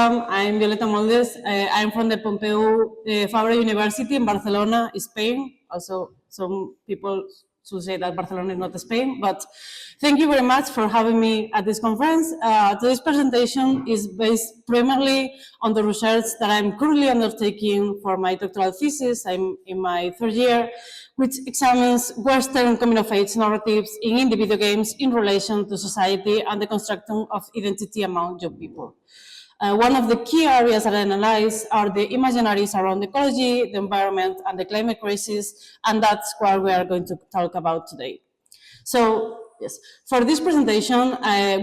welcome. I'm Violeta Moldes. I'm from the Pompeu Fabra University in Barcelona, Spain. Also, some people should say that Barcelona is not Spain, but thank you very much for having me at this conference. Today's presentation is based primarily on the research that I'm currently undertaking for my doctoral thesis. I'm in my third year, which examines Western coming-of-age narratives in indie video games in relation to society and the construction of identity among young people. One of the key areas that I analyze are the imaginaries around ecology, the environment, and the climate crisis, and that's what we are going to talk about today. So, yes, for this presentation,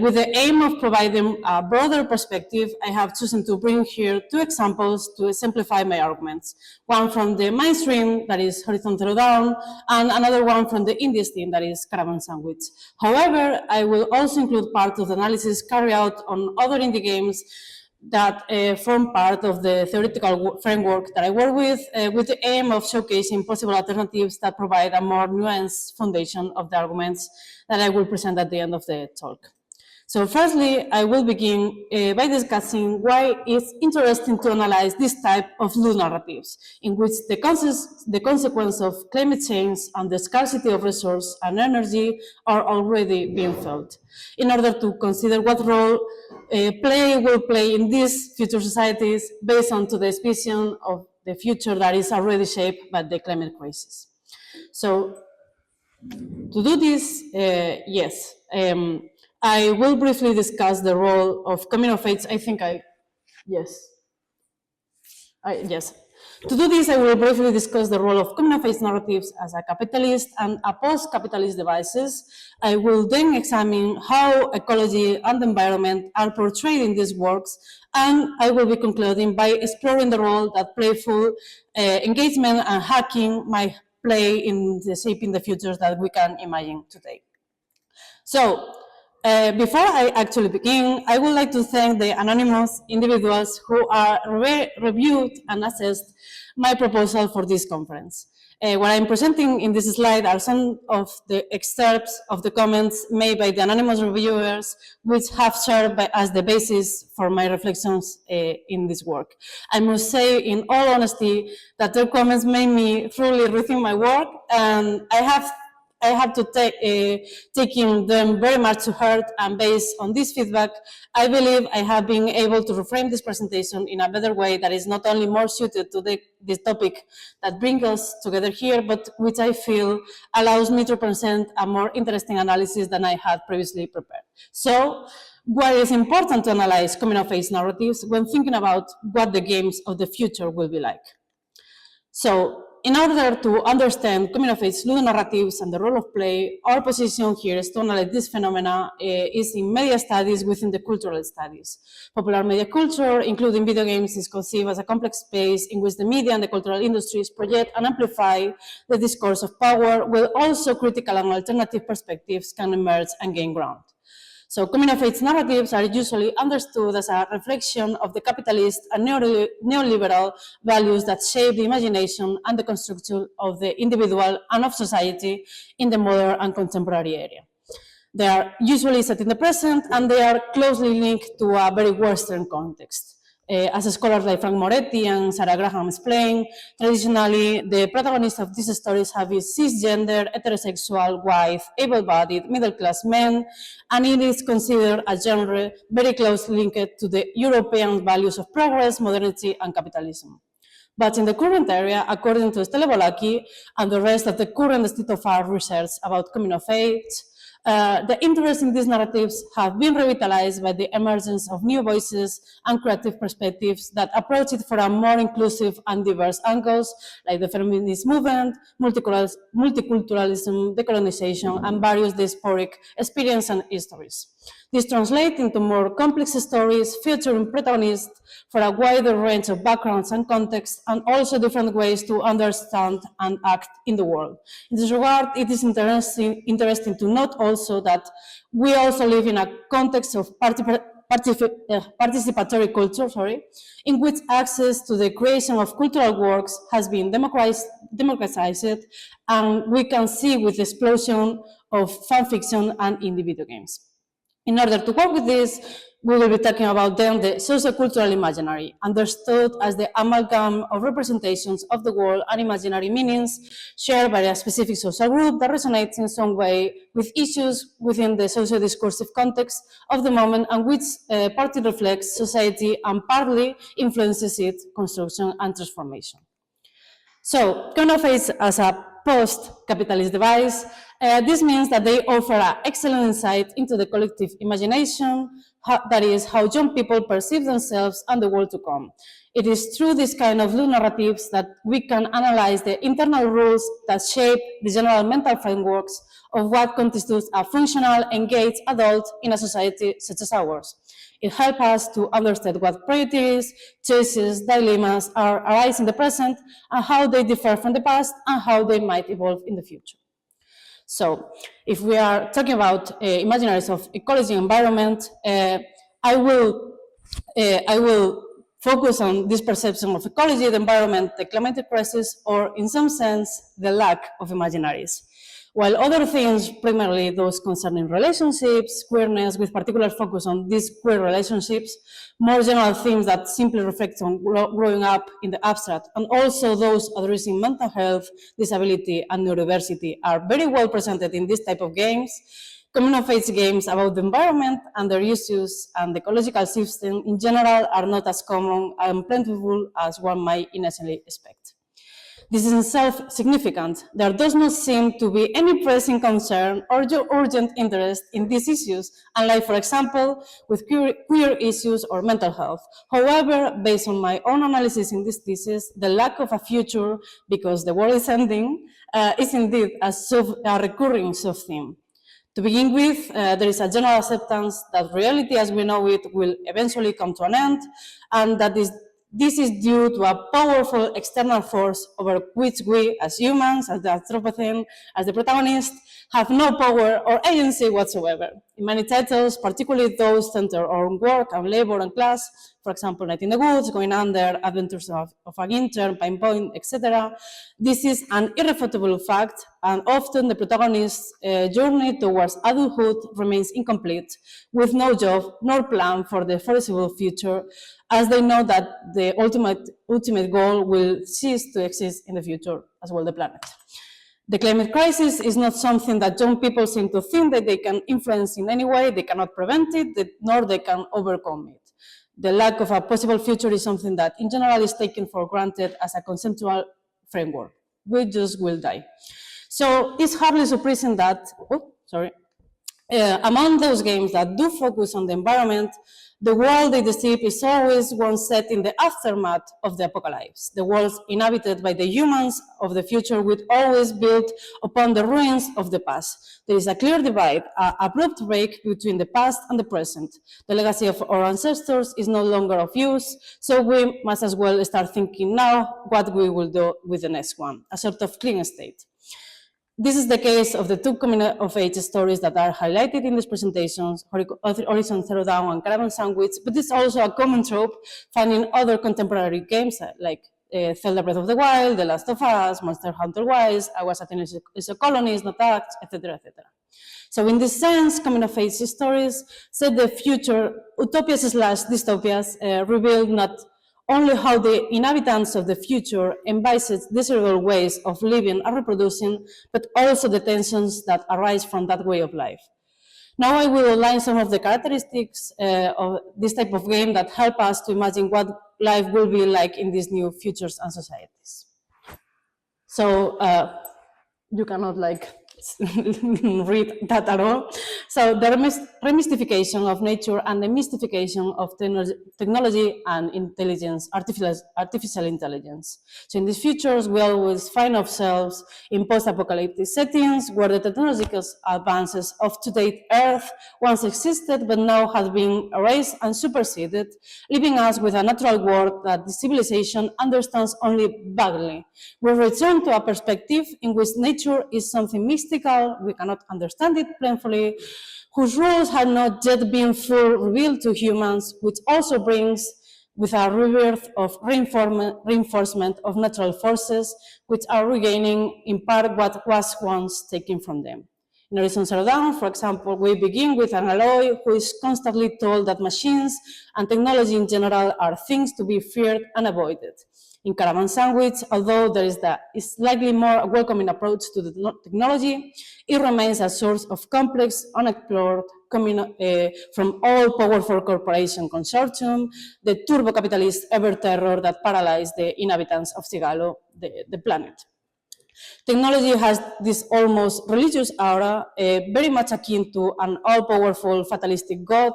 with the aim of providing a broader perspective, I have chosen to bring here two examples to simplify my arguments. One from the mainstream, that is Horizon Zero Dawn, and another one from the indie stream, that is Caravan Sandwich. However, I will also include part of the analysis carried out on other indie games that form part of the theoretical framework that I work with the aim of showcasing possible alternatives that provide a more nuanced foundation of the arguments that I will present at the end of the talk. So firstly, I will begin by discussing why it's interesting to analyze this type of loose narratives, in which the consequence of climate change and the scarcity of resource and energy are already being felt, in order to consider what role play will play in these future societies based on today's vision of the future that is already shaped by the climate crisis. So to do this, I will briefly discuss the role of coming of age. To do this, I will briefly discuss the role of coming of age narratives as a capitalist and a post-capitalist devices. I will then examine how ecology and the environment are portrayed in these works, and I will be concluding by exploring the role that playful engagement and hacking might play in the shaping the futures that we can imagine today. So, before I actually begin, I would like to thank the anonymous individuals who are reviewed and assessed my proposal for this conference. What I'm presenting in this slide are some of the excerpts of the comments made by the anonymous reviewers, which have served as the basis for my reflections in this work. I must say, in all honesty, that their comments made me truly rethink my work, and I have to taking them very much to heart, and based on this feedback, I believe I have been able to reframe this presentation in a better way that is not only more suited to this topic that brings us together here, but which I feel allows me to present a more interesting analysis than I had previously prepared. So, why is important to analyze coming-of-age narratives when thinking about what the games of the future will be like? So, in order to understand coming-of-age loose narratives and the role of play, our position here is to analyze this phenomena is in media studies within the cultural studies. Popular media culture, including video games, is conceived as a complex space in which the media and the cultural industries project and amplify the discourse of power, while also critical and alternative perspectives can emerge and gain ground. So coming-of-age narratives are usually understood as a reflection of the capitalist and neoliberal values that shape the imagination and the construction of the individual and of society in the modern and contemporary era. They are usually set in the present, and they are closely linked to a very Western context. As scholars like Frank Moretti and Sarah Graham explain, traditionally, the protagonists of these stories have been cisgender, heterosexual, white, able-bodied, middle-class men, and it is considered a genre very closely linked to the European values of progress, modernity, and capitalism. But in the current area, according to Stella Bolaki and the rest of the current state-of-art research about coming-of-age, the interest in these narratives have been revitalized by the emergence of new voices and creative perspectives that approach it from a more inclusive and diverse angles, like the feminist movement, multiculturalism, decolonization, and various diasporic experiences and histories. This translates into more complex stories featuring protagonists for a wider range of backgrounds and contexts, and also different ways to understand and act in the world. In this regard, it is interesting to note also that we also live in a context of participatory culture, in which access to the creation of cultural works has been democratized, and we can see with the explosion of fan fiction and indie video games. In order to work with this, we will be talking about then the sociocultural imaginary, understood as the amalgam of representations of the world and imaginary meanings shared by a specific social group that resonates in some way with issues within the socio-discursive context of the moment and which partly reflects society and partly influences its construction and transformation. So, counterfeits as a post-capitalist device, this means that they offer an excellent insight into the collective imagination, that is, how young people perceive themselves and the world to come. It is through this kind of loose narratives that we can analyze the internal rules that shape the general mental frameworks of what constitutes a functional, engaged adult in a society such as ours. It helps us to understand what priorities, choices, dilemmas arise in the present and how they differ from the past and how they might evolve in the future. So, if we are talking about imaginaries of ecology and environment, I will focus on this perception of ecology, the environment, the climate crisis, or in some sense, the lack of imaginaries. While other things, primarily those concerning relationships, queerness, with particular focus on these queer relationships, more general themes that simply reflect on growing up in the abstract, and also those addressing mental health, disability, and neurodiversity are very well presented in this type of games. Coming of age games about the environment and their issues and the ecological system in general are not as common and plentiful as one might innocently expect. This is itself significant. There does not seem to be any pressing concern or urgent interest in these issues, unlike, for example, with queer issues or mental health. However, based on my own analysis in this thesis, the lack of a future, because the world is ending, is indeed a recurring sub-theme. To begin with, there is a general acceptance that reality as we know it will eventually come to an end, and that this is due to a powerful external force over which we, as humans, as the Anthropocene, as the protagonist, have no power or agency whatsoever. In many titles, particularly those centered on work and labor and class, for example, Night in the Woods, Going Under, Adventures of an Intern, Pine Point, etc., this is an irrefutable fact, and often the protagonist's journey towards adulthood remains incomplete, with no job nor plan for the foreseeable future, as they know that the ultimate goal will cease to exist in the future, as well the planet. The climate crisis is not something that young people seem to think that they can influence in any way. They cannot prevent it, nor they can overcome it. The lack of a possible future is something that, in general, is taken for granted as a conceptual framework. We just will die. So it's hardly surprising that, among those games that do focus on the environment, the world they describe is always one set in the aftermath of the apocalypse. The worlds inhabited by the humans of the future would always build upon the ruins of the past. There is a clear divide, an abrupt break between the past and the present. The legacy of our ancestors is no longer of use, so we must as well start thinking now what we will do with the next one, a sort of clean state. This is the case of the two coming-of-age stories that are highlighted in these presentations, Horizon Zero Dawn and Caravan Sandwich, but it's also a common trope found in other contemporary games like Zelda Breath of the Wild, The Last of Us, Monster Hunter Wilds, I Was as a Colonist, Not Act, etc., etc. So in this sense, coming-of-age stories set the future utopias/dystopias reveal not only how the inhabitants of the future envisage desirable ways of living and reproducing, but also the tensions that arise from that way of life. Now I will outline some of the characteristics of this type of game that help us to imagine what life will be like in these new futures and societies. So you cannot read that at all. So the remystification of nature and the mystification of technology and intelligence, artificial intelligence. So in these futures, we always find ourselves in post-apocalyptic settings where the technological advances of today's Earth once existed, but now have been erased and superseded, leaving us with a natural world that the civilization understands only vaguely. We return to a perspective in which nature is something mystical, we cannot understand it plainly, whose rules have not yet been fully revealed to humans, which also brings with a rebirth of reinforcement of natural forces, which are regaining in part what was once taken from them. In Horizon Zero Dawn, for example, we begin with an Aloy who is constantly told that machines and technology in general are things to be feared and avoided. In Caravan Sandwich, although there is a slightly more welcoming approach to the technology, it remains a source of complex, unexplored, from all powerful corporation consortium, the turbo-capitalist ever-terror that paralyzed the inhabitants of Sigalo, the planet. Technology has this almost religious aura, very much akin to an all-powerful fatalistic god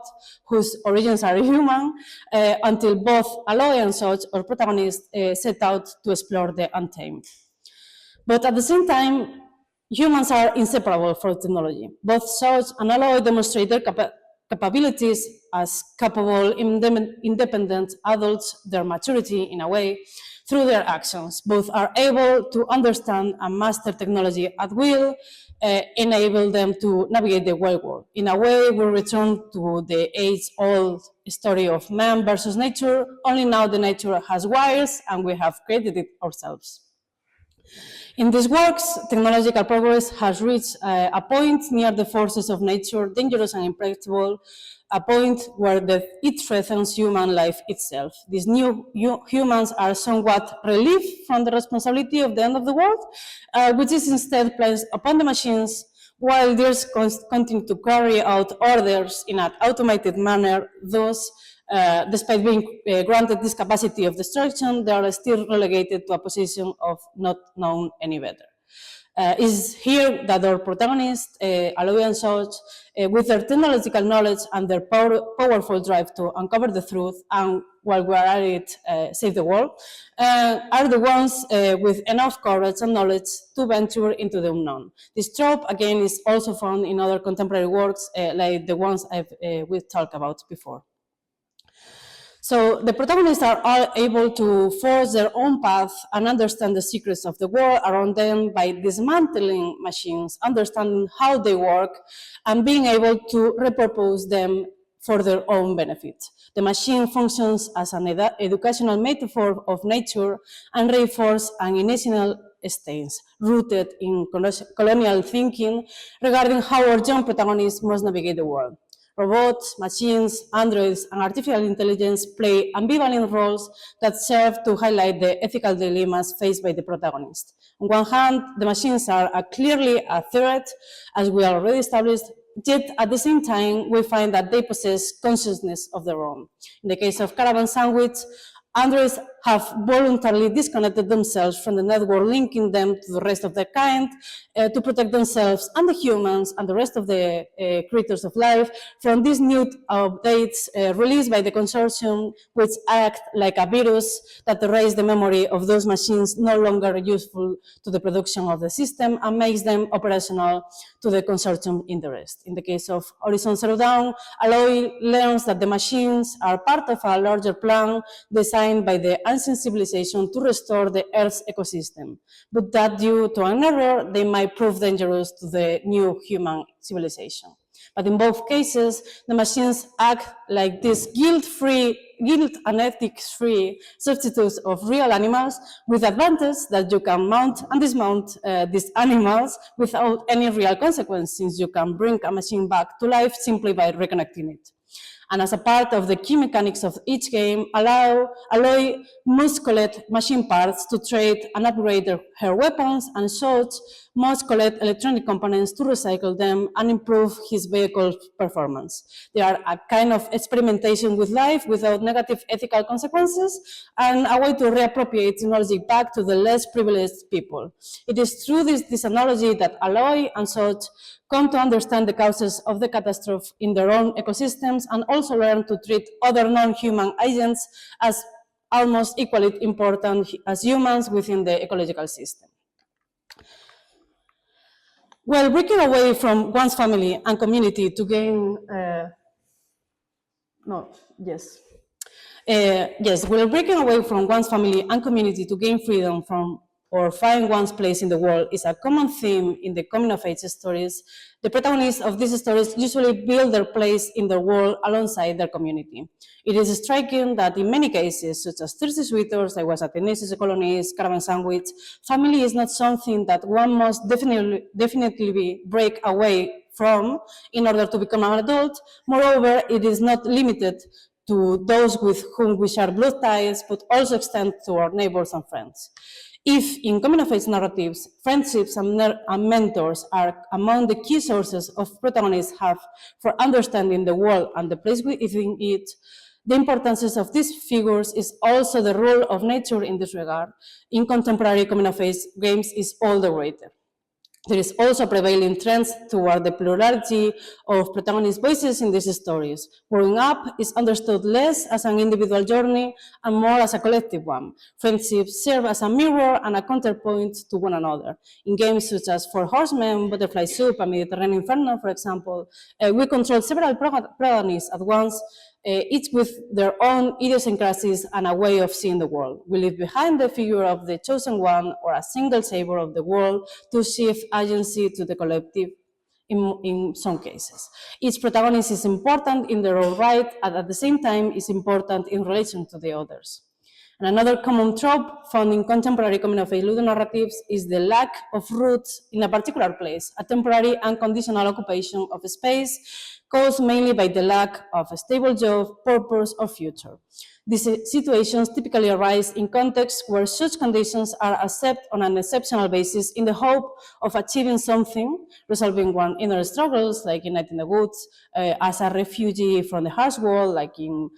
whose origins are human, until both Aloy and Soch, our protagonists, set out to explore the untamed. But at the same time, humans are inseparable from technology. Both Soch and Aloy demonstrate their capabilities as capable, independent adults, their maturity in a way, through their actions. Both are able to understand and master technology at will, enable them to navigate the wild world. In a way, we return to the age-old story of man versus nature, only now the nature has wires and we have created it ourselves. In these works, technological progress has reached a point near the forces of nature, dangerous and unpredictable, a point where it threatens human life itself. These new humans are somewhat relieved from the responsibility of the end of the world, which is instead placed upon the machines, while these continue to carry out orders in an automated manner. Thus, despite being granted this capacity of destruction, they are still relegated to a position of not known any better. It's here that our protagonists, Aloy and Soch, with their technological knowledge and their powerful drive to uncover the truth, and while we are at it, save the world, are the ones with enough courage and knowledge to venture into the unknown. This trope, again, is also found in other contemporary works, like the ones we've talked about before. So the protagonists are all able to forge their own path and understand the secrets of the world around them by dismantling machines, understanding how they work, and being able to repurpose them for their own benefit. The machine functions as an educational metaphor of nature and reinforces an initial stance rooted in colonial thinking regarding how our young protagonists must navigate the world. Robots, machines, androids, and artificial intelligence play ambivalent roles that serve to highlight the ethical dilemmas faced by the protagonist. On one hand, the machines are clearly a threat, as we already established, yet at the same time, we find that they possess consciousness of their own. In the case of Caravan Sandwich, androids have voluntarily disconnected themselves from the network linking them to the rest of their kind to protect themselves and the humans and the rest of the creatures of life from these new updates released by the consortium, which act like a virus that erase the memory of those machines no longer useful to the production of the system and makes them operational to the consortium interest. In the case of Horizon Zero Dawn, Aloy learns that the machines are part of a larger plan designed by the ancient civilization to restore the Earth's ecosystem, but that due to an error, they might prove dangerous to the new human civilization. But in both cases, the machines act like these guilt and ethics-free substitutes of real animals with advantage that you can mount and dismount these animals without any real consequence, since you can bring a machine back to life simply by reconnecting it. And as a part of the key mechanics of each game, Aloy must collect machine parts to trade and upgrade her weapons, and Soch must collect electronic components to recycle them and improve his vehicle's performance. They are a kind of experimentation with life without negative ethical consequences and a way to reappropriate technology back to the less privileged people. It is through this analogy that Aloy and Soch come to understand the causes of the catastrophe in their own ecosystems and also learn to treat other non-human agents as almost equally important as humans within the ecological system. Well, breaking away from one's family and community to gain, breaking away from one's family and community to gain freedom from or find one's place in the world is a common theme in the coming-of-age stories, the protagonists of these stories usually build their place in the world alongside their community. It is striking that in many cases, such as Thirsty Sweeters, I Was a Teenage Colonist, Caravan Sandwich, family is not something that one must definitely break away from in order to become an adult. Moreover, it is not limited to those with whom we share blood ties, but also extend to our neighbors and friends. If in coming-of-age narratives, friendships and mentors are among the key sources of protagonists have for understanding the world and the place within it, the importance of these figures is also the role of nature in this regard. In contemporary coming-of-age games is all the greater. There is also a prevailing trend toward the plurality of protagonist voices in these stories. Growing up is understood less as an individual journey and more as a collective one. Friendships serve as a mirror and a counterpoint to one another. In games such as Four Horsemen, Butterfly Soup, and Mediterranean Inferno, for example, we control several protagonists at once, each with their own idiosyncrasies and a way of seeing the world. We leave behind the figure of the chosen one or a single savior of the world to shift agency to the collective in some cases. Each protagonist is important in their own right, and at the same time is important in relation to the others. And another common trope found in contemporary coming-of-age ludonarratives is the lack of roots in a particular place, a temporary and conditional occupation of a space caused mainly by the lack of a stable job, purpose, or future. These situations typically arise in contexts where such conditions are accepted on an exceptional basis in the hope of achieving something, resolving one's inner struggles, like in Night in the Woods, as a refugee from the harsh world, like in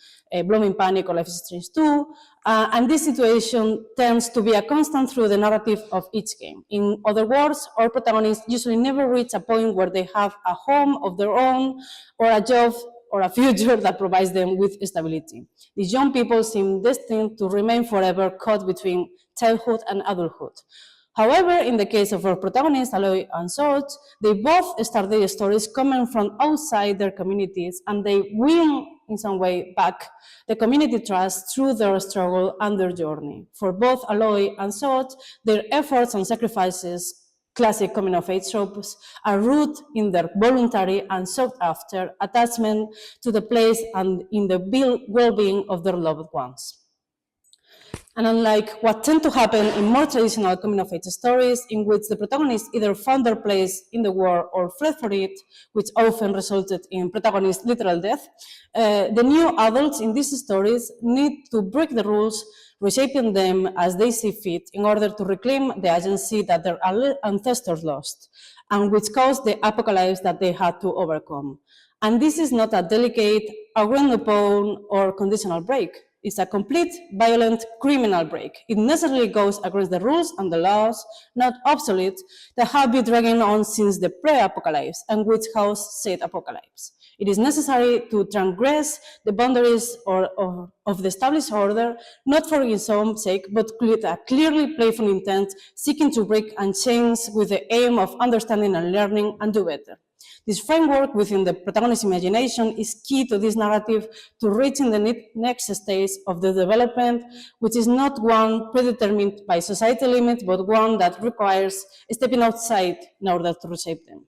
Blooming Panic or Life is Strange 2, and this situation tends to be a constant through the narrative of each game. In other words, our protagonists usually never reach a point where they have a home of their own or a job or a future that provides them with stability. These young people seem destined to remain forever caught between childhood and adulthood. However, in the case of our protagonists, Aloy and Sorge, they both start their stories coming from outside their communities, and they win, in some way, back the community trust through their struggle and their journey. For both Aloy and Sorge, their efforts and sacrifices, classic coming-of-age tropes, are rooted in their voluntary and sought-after attachment to the place and in the well-being of their loved ones. And unlike what tend to happen in more traditional coming-of-age stories, in which the protagonists either found their place in the war or fled for it, which often resulted in protagonist literal death, the new adults in these stories need to break the rules, reshaping them as they see fit in order to reclaim the agency that their ancestors lost, and which caused the apocalypse that they had to overcome. And this is not a delicate, agreed upon, or conditional break. It's a complete, violent, criminal break. It necessarily goes against the rules and the laws, not obsolete, that have been dragging on since the pre-apocalypse and which caused said apocalypse. It is necessary to transgress the boundaries of the established order, not for its own sake, but with a clearly playful intent, seeking to break and change with the aim of understanding and learning and do better. This framework within the protagonist's imagination is key to this narrative to reaching the next stage of the development, which is not one predetermined by societal limits, but one that requires stepping outside in order to reshape them.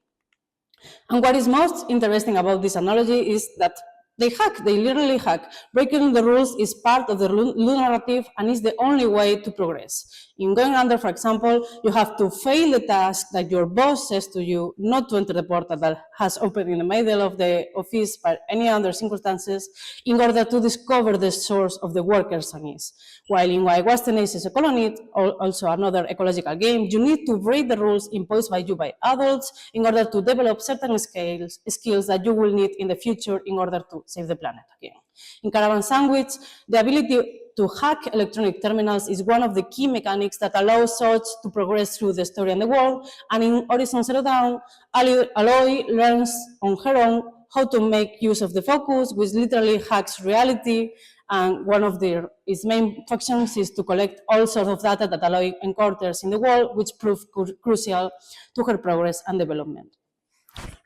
And what is most interesting about this analogy is that they literally hack. Breaking the rules is part of the narrative and is the only way to progress. In Going Under, for example, you have to fail the task that your boss says to you not to enter the portal that has opened in the middle of the office by any other circumstances in order to discover the source of the worker's unease. While in Why Was Tenacious a Colony, also another ecological game, you need to break the rules imposed by you by adults in order to develop certain skills that you will need in the future in order to save the planet again. In Caravan Sandwich, the ability to hack electronic terminals is one of the key mechanics that allows Sorge to progress through the story and the world, and in Horizon Zero Dawn, Aloy learns on her own how to make use of the focus, which literally hacks reality, and one of its main functions is to collect all sorts of data that Aloy encounters in the world, which prove crucial to her progress and development.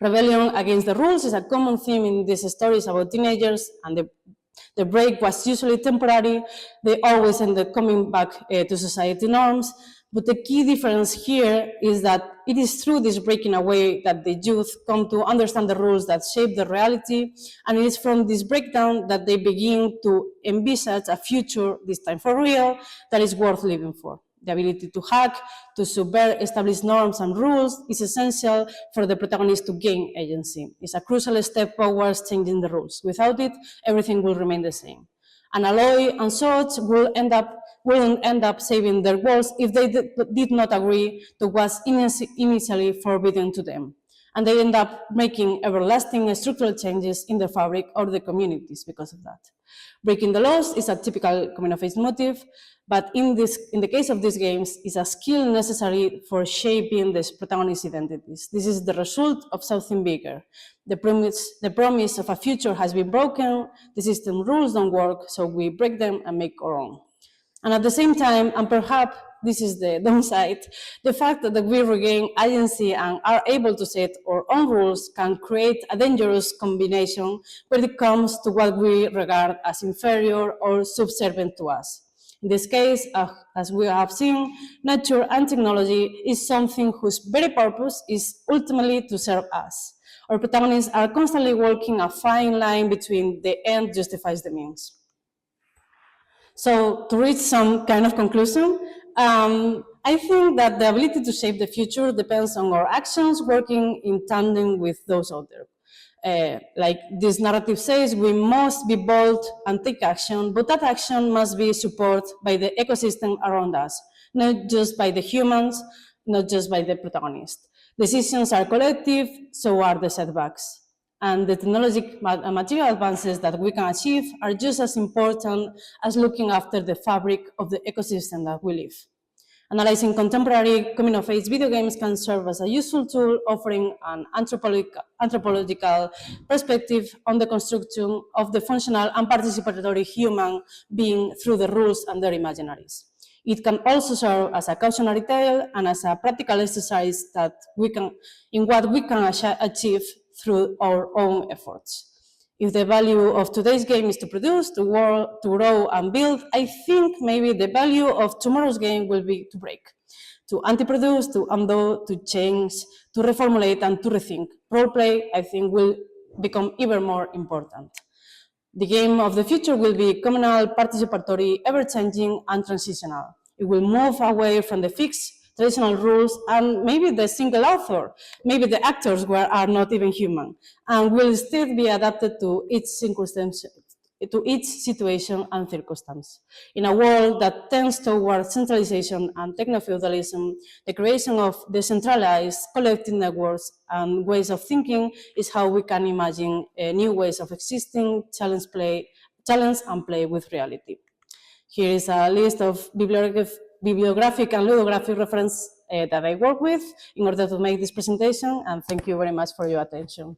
Rebellion against the rules is a common theme in these stories about teenagers, and the break was usually temporary. They always end up coming back to society norms, But the key difference here is that it is through this breaking away that the youth come to understand the rules that shape their reality, and it is from this breakdown that they begin to envisage a future, this time for real, that is worth living for. The ability to hack, to subvert established norms and rules is essential for the protagonist to gain agency. It's a crucial step towards changing the rules. Without it, everything will remain the same. And Aloy and Soch wouldn't end up saving their worlds if they did not agree to what was initially forbidden to them. And they end up making everlasting structural changes in the fabric or the communities because of that. Breaking the laws is a typical coming-of-age motive, but in the case of these games, is a skill necessary for shaping the protagonist's identities. This is the result of something bigger. The promise of a future has been broken, the system rules don't work, so we break them and make our own. And at the same time, and perhaps this is the downside, the fact that we regain agency and are able to set our own rules can create a dangerous combination when it comes to what we regard as inferior or subservient to us. In this case, as we have seen, nature and technology is something whose very purpose is ultimately to serve us. Our protagonists are constantly walking a fine line between the end justifies the means. So to reach some kind of conclusion, I think that the ability to shape the future depends on our actions working in tandem with those out there. Like this narrative says, we must be bold and take action, but that action must be supported by the ecosystem around us, not just by the humans, not just by the protagonist. Decisions are collective, so are the setbacks. And the technological and material advances that we can achieve are just as important as looking after the fabric of the ecosystem that we live. Analyzing contemporary coming-of-age video games can serve as a useful tool, offering an anthropological perspective on the construction of the functional and participatory human being through the rules and their imaginaries. It can also serve as a cautionary tale and as a practical exercise that in what we can achieve through our own efforts. If the value of today's game is to produce, to grow and build, I think maybe the value of tomorrow's game will be to break, to anti-produce, to undo, to change, to reformulate and to rethink. Roleplay, I think, will become even more important. The game of the future will be communal, participatory, ever-changing and transitional. It will move away from the fixed traditional rules and maybe the single author, maybe the actors are not even human, and will still be adapted to each circumstance, to each situation and circumstance. In a world that tends towards centralization and techno-feudalism, the creation of decentralized collective networks and ways of thinking is how we can imagine new ways of existing, challenge and play with reality. Here is a list of bibliographic and ludographic references that I work with in order to make this presentation, and thank you very much for your attention.